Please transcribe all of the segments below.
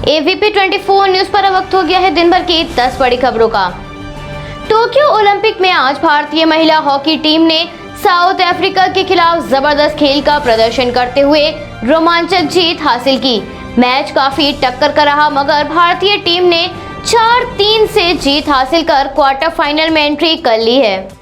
AVP 24 news पर अब वक्त हो गया है दिन भर की 10 बड़ी खबरों का। टोक्यो ओलंपिक में आज भारतीय महिला हॉकी टीम ने साउथ अफ्रीका के खिलाफ जबरदस्त खेल का प्रदर्शन करते हुए रोमांचक जीत हासिल की। मैच काफी टक्कर का रहा, मगर भारतीय टीम ने 4-3 से जीत हासिल कर क्वार्टर फाइनल में एंट्री कर ली है।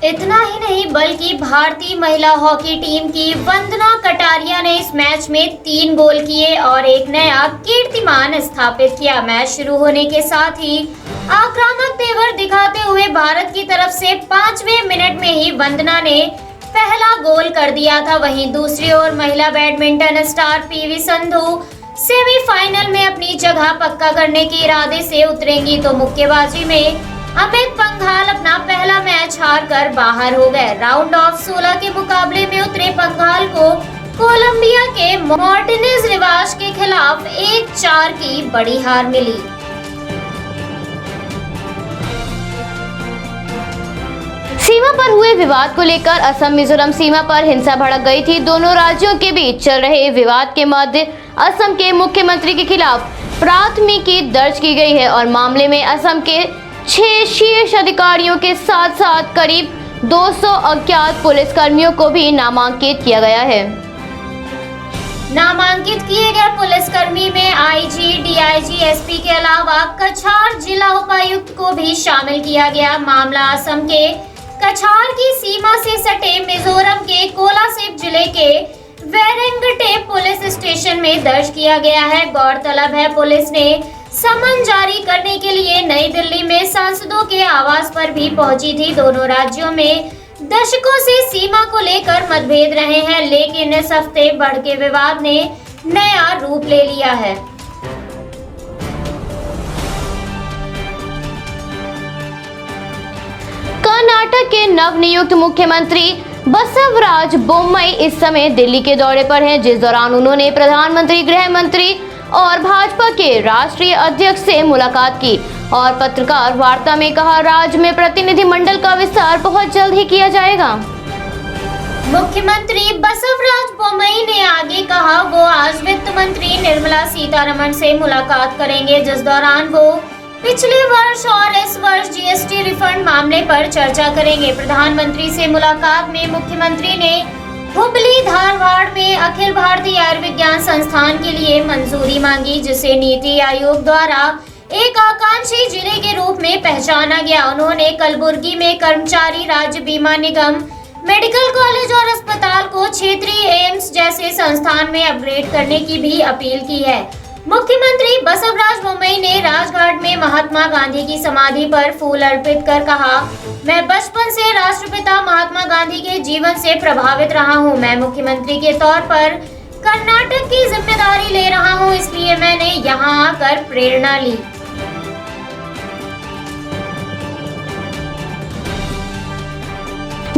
इतना ही नहीं बल्कि भारतीय महिला हॉकी टीम की वंदना कटारिया ने इस मैच में 3 गोल किए और एक नया कीर्तिमान स्थापित किया। मैच शुरू होने के साथ ही आक्रामक तेवर दिखाते हुए भारत की तरफ से 5वें मिनट में ही वंदना ने पहला गोल कर दिया था। वहीं दूसरी ओर महिला badminton star PV Sindhu semifinal में अपनी जगह पक्का करने के इरादे से उतरेंगी, तो मुक्केबाजी में अमित पंघाल अपना पहला मैच हार कर बाहर हो गए। राउंड ऑफ 16 के मुकाबले में उतरे पंघाल को कोलंबिया के मार्टिनेज रिवाज के खिलाफ 1-4 की बड़ी हार मिली। सीमा पर हुए विवाद को लेकर असम मिजोरम सीमा पर हिंसा भड़क गई थी। दोनों राज्यों के बीच चल रहे विवाद के मध्य असम के मुख्यमंत्री के खिलाफ प्राथमिकी दर्ज की गई है और मामले में असम के 6 शीर्ष अधिकारियों के साथ साथ करीब 200 अज्ञात पुलिसकर्मियों को भी नामांकित किया गया है। नामांकित किए गए पुलिसकर्मी में IG, DIG, SP के अलावा कछार जिला उपायुक्त को भी शामिल किया गया। मामला असम के कछार की सीमा से सटे मिजोरम के कोलासिब जिले के वेरेंगटे पुलिस स्टेशन में दर्ज किया गया है। गौरतलब है, पुलिस ने समन जारी करने के लिए नई दिल्ली में सांसदों के आवास पर भी पहुंची थी। दोनों राज्यों में दशकों से सीमा को लेकर मतभेद रहे हैं, लेकिन इस हफ्ते बढ़ते विवाद ने नया रूप ले लिया है। कर्नाटक के नवनियुक्त मुख्यमंत्री बसवराज बोम्मई इस समय दिल्ली के दौरे पर हैं, जिस दौरान उन्होंने प्रधानमंत्री, गृह मंत्री और भाजपा के राष्ट्रीय अध्यक्ष से मुलाकात की और पत्रकार वार्ता में कहा, राज्य में प्रतिनिधिमंडल का विस्तार बहुत जल्द ही किया जाएगा। मुख्यमंत्री बसवराज बोम्मई ने आगे कहा, वो आज वित्त मंत्री निर्मला सीतारमण से मुलाकात करेंगे, जिस दौरान वो पिछले वर्ष और इस वर्ष GST रिफंड मामले पर चर्चा करेंगे। प्रधानमंत्री से मुलाकात में मुख्यमंत्री ने हुबली धारवाड़ में अखिल भारतीय आयुर्विज्ञान संस्थान के लिए मंजूरी मांगी, जिसे नीति आयोग द्वारा एक आकांक्षी जिले के रूप में पहचाना गया। उन्होंने कलबुर्गी में कर्मचारी राज्य बीमा निगम, मेडिकल कॉलेज और अस्पताल को क्षेत्रीय एम्स जैसे संस्थान में अपग्रेड करने की भी अपील की है। मुख्यमंत्री बसवराज बोम्मई ने राजघाट में महात्मा गांधी की समाधि पर फूल अर्पित कर कहा, मैं बचपन से राष्ट्रपिता महात्मा गांधी के जीवन से प्रभावित रहा हूं। मैं मुख्यमंत्री के तौर पर कर्नाटक की जिम्मेदारी ले रहा हूं, इसलिए मैंने यहां आकर प्रेरणा ली।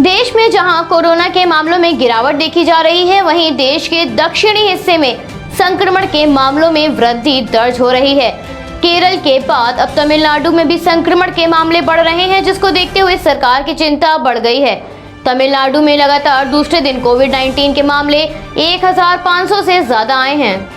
देश में जहां कोरोना के मामलों में गिरावट देखी जा रही है, वहीं देश के दक्षिणी हिस्से में संक्रमण के मामलों में वृद्धि दर्ज हो रही है। केरल के बाद अब तमिलनाडु में भी संक्रमण के मामले बढ़ रहे हैं, जिसको देखते हुए सरकार की चिंता बढ़ गई है। तमिलनाडु में लगातार दूसरे दिन कोविड-19 के मामले 1500 से ज्यादा आए हैं।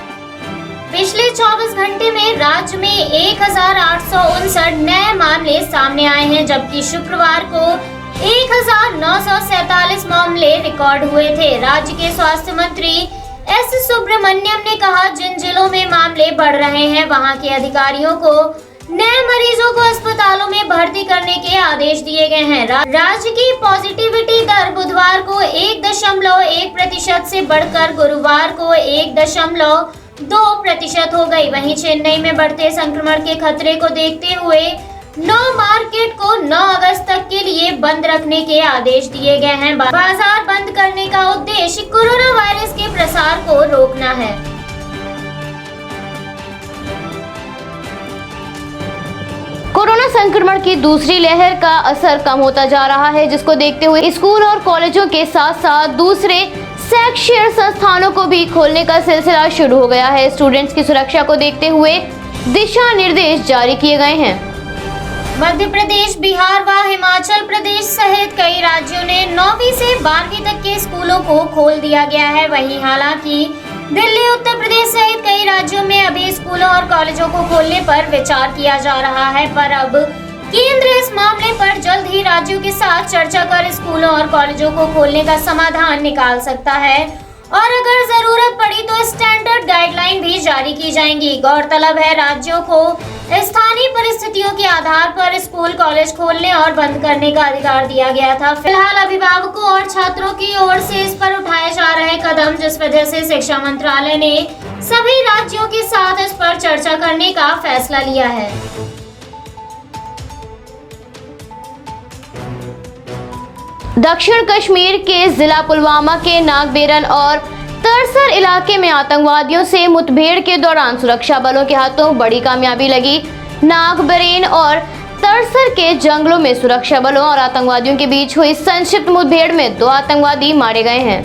पिछले 24 घंटे में राज्य में 1859 नए मामले सामने आए हैं, जबकि शुक्रवार को 1947 मामले रिकॉर्ड हुए थे। राज्य के स्वास्थ्य मंत्री S सुब्रमण्यम ने कहा, जिन जिलों में मामले बढ़ रहे हैं वहां के अधिकारियों को नए मरीजों को अस्पतालों में भर्ती करने के आदेश दिए गए हैं। राज्य की पॉजिटिविटी दर बुधवार को 1.1% से बढ़कर गुरुवार को 1.2% हो गई। वहीं चेन्नई में बढ़ते संक्रमण के खतरे को देखते हुए 9 मार्केट को 9 अगस्त तक के लिए बंद रखने के आदेश दिए गए हैं। बाजार बंद करने का उद्देश्य कोरोना वायरस के प्रसार को रोकना है। कोरोना संक्रमण की दूसरी लहर का असर कम होता जा रहा है, जिसको देखते हुए स्कूल और कॉलेजों के साथ साथ दूसरे शैक्षिक संस्थानों को भी खोलने का सिलसिला शुरू हो गया है। स्टूडेंट्स की सुरक्षा को देखते हुए दिशा निर्देश जारी किए गए हैं। मध्य प्रदेश, बिहार व हिमाचल प्रदेश सहित कई राज्यों ने 9वीं से 12वीं तक के स्कूलों को खोल दिया गया है। वहीं हालांकि दिल्ली, उत्तर प्रदेश सहित कई राज्यों में अभी स्कूलों और कॉलेजों को खोलने पर विचार किया जा रहा है, पर अब केंद्र इस मामले पर जल्द ही राज्यों के साथ चर्चा कर स्कूलों और कॉलेजों को खोलने का समाधान निकाल सकता है और अगर जरूरत पड़ी तो स्टैंडर्ड गाइडलाइन भी जारी की जाएंगी। गौरतलब है, राज्यों को स्थानीय परिस्थितियों के आधार पर स्कूल कॉलेज खोलने और बंद करने का अधिकार दिया गया था। फिलहाल अभिभावकों और छात्रों की ओर से इस पर उठाए जा रहे कदम, जिस वजह से शिक्षा मंत्रालय ने सभी राज्यों के साथ इस पर चर्चा करने का फैसला लिया है। दक्षिण कश्मीर के जिला पुलवामा के नागबेरन और तरसर इलाके में आतंकवादियों से मुठभेड़ के दौरान सुरक्षा बलों के हाथों बड़ी कामयाबी लगी। नागबरेन और तरसर के जंगलों में सुरक्षा बलों और आतंकवादियों के बीच हुई संक्षिप्त मुठभेड़ में 2 आतंकवादी मारे गए हैं।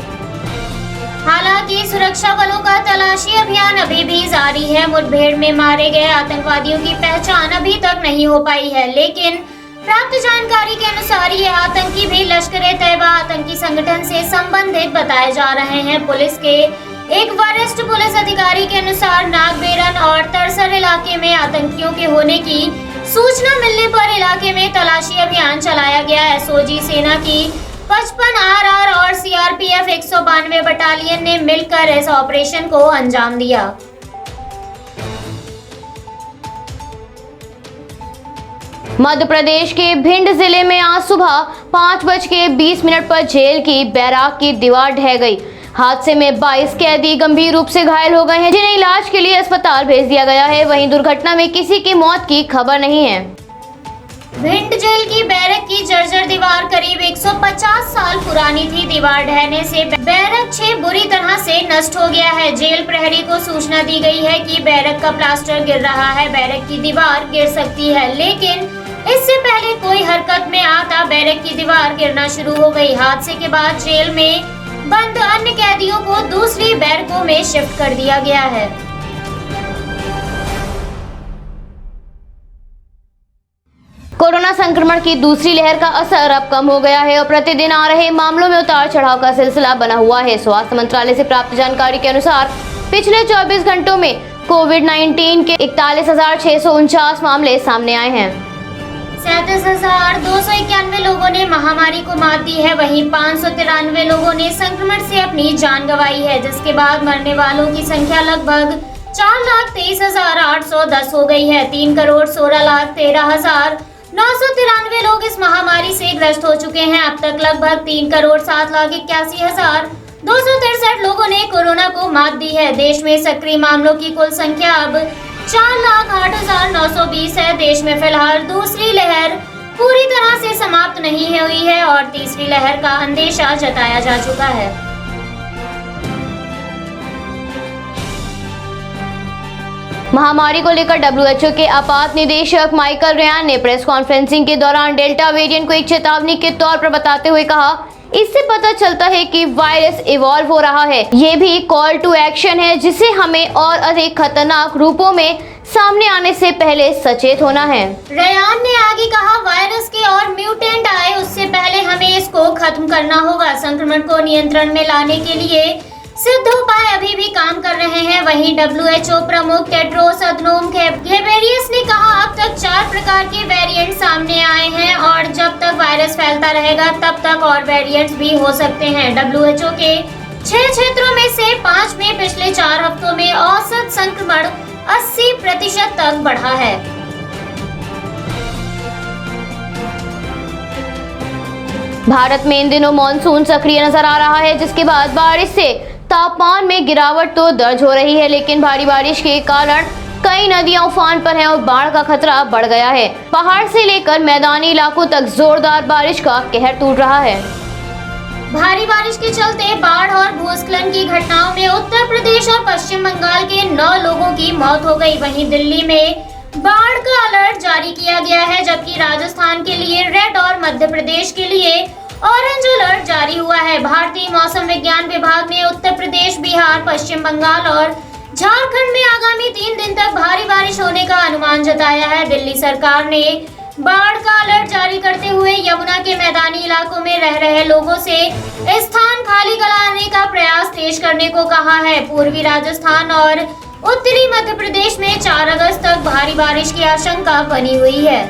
हालांकि सुरक्षा बलों का तलाशी अभियान अभी भी जारी है। मुठभेड़ में मारे गए आतंकवादियों की पहचान अभी तक नहीं हो पाई है, लेकिन प्राप्त जानकारी के अनुसार ये आतंकी भी लश्कर-ए-तैयबा आतंकी संगठन से संबंधित बताए जा रहे हैं। पुलिस के एक वरिष्ठ पुलिस अधिकारी के अनुसार नागबेरन और तरसर इलाके में आतंकियों के होने की सूचना मिलने पर इलाके में तलाशी अभियान चलाया गया। एसओजी सेना की 55 आरआर और सीआरपीएफ 192 बटालियन ने मिलकर इस ऑपरेशन को अंजाम दिया। मध्य प्रदेश के भिंड जिले में आज सुबह 5:20 पर जेल की बैराक की दीवार ढह गई। हादसे में 22 कैदी गंभीर रूप से घायल हो गए हैं, जिन्हें इलाज के लिए अस्पताल भेज दिया गया है। वहीं दुर्घटना में किसी की मौत की खबर नहीं है। भिंड जेल की बैरक की जर्जर दीवार करीब 150 साल पुरानी थी। दीवार ढहने से बैरक 6 बुरी तरह से नष्ट हो गया है। जेल प्रहरी को सूचना दी गई है कि बैरक का प्लास्टर गिर रहा है, बैरक की दीवार गिर सकती है, लेकिन इससे पहले कोई हरकत में आता बैरक की दीवार गिरना शुरू हो गई। हादसे के बाद जेल में बंद अन्य कैदियों को दूसरी बैरकों में शिफ्ट कर दिया गया है। कोरोना संक्रमण की दूसरी लहर का असर अब कम हो गया है और प्रतिदिन आ रहे मामलों में उतार चढ़ाव का सिलसिला बना हुआ है। स्वास्थ्य मंत्रालय से प्राप्त जानकारी के अनुसार पिछले 24 घंटों में कोविड-19 के 41,649 मामले सामने आए हैं। 37,291 लोगों ने महामारी को मात दी है। वहीं 593 लोगों ने संक्रमण से अपनी जान गंवाई है, जिसके बाद मरने वालों की संख्या लगभग 4,23,810 हो गई है। 3,16,13,993 लोग इस महामारी से ग्रस्त हो चुके हैं। अब तक लगभग 3,07,81,263 लोगों ने कोरोना को मात दी है। देश में सक्रिय मामलों की कुल संख्या अब 4,08,920 है। देश में फिलहाल दूसरी लहर पूरी तरह से समाप्त नहीं हुई है और तीसरी लहर का अंदेशा जताया जा चुका है। महामारी को लेकर WHO के आपात निदेशक माइकल रेयान ने प्रेस कॉन्फ्रेंसिंग के दौरान डेल्टा वेरिएंट को एक चेतावनी के तौर पर बताते हुए कहा, इससे पता चलता है कि वायरस इवॉल्व हो रहा है। ये भी कॉल टू एक्शन है, जिसे हमें और अधिक खतरनाक रूपों में सामने आने से पहले सचेत होना है। रेयान ने आगे कहा, वायरस के और म्यूटेंट आए उससे पहले हमें इसको खत्म करना होगा। संक्रमण को नियंत्रण में लाने के लिए सिद्ध उपाय अभी भी काम कर रहे हैं। वहीं WHO प्रमुख टेड्रोस अधनोम घेब्रेयेसस ने कहा, अब तक 4 प्रकार के वेरिएंट सामने आए हैं और जब तक वायरस फैलता रहेगा तब तक और वेरिएंट्स भी हो सकते हैं। WHO के 6 क्षेत्रों में से 5 में पिछले 4 हफ्तों में औसत संक्रमण 80% तक बढ़ा है। भारत में इन दिनों मानसून सक्रिय नजर आ रहा है, जिसके बाद बारिश से तापमान में गिरावट तो दर्ज हो रही है, लेकिन भारी बारिश के कारण कई नदियां उफान पर हैं और बाढ़ का खतरा बढ़ गया है। पहाड़ से लेकर मैदानी इलाकों तक जोरदार बारिश का कहर टूट रहा है। भारी बारिश के चलते बाढ़ और भूस्खलन की घटनाओं में उत्तर प्रदेश और पश्चिम बंगाल के 9 लोगों की मौत हो गई। वहीं दिल्ली में बाढ़ का अलर्ट जारी किया गया है, जबकि राजस्थान के लिए रेड और मध्य प्रदेश के लिए ऑरेंज अलर्ट जारी हुआ है। भारतीय मौसम विज्ञान विभाग ने उत्तर प्रदेश, बिहार, पश्चिम बंगाल और झारखंड में आगामी 3 दिन तक भारी बारिश होने का अनुमान जताया है। दिल्ली सरकार ने बाढ़ का अलर्ट जारी करते हुए यमुना के मैदानी इलाकों में रह रहे लोगों से स्थान खाली कराने का प्रयास तेज करने को कहा है। पूर्वी राजस्थान और उत्तरी मध्य प्रदेश में 4 अगस्त तक भारी बारिश की आशंका बनी हुई है।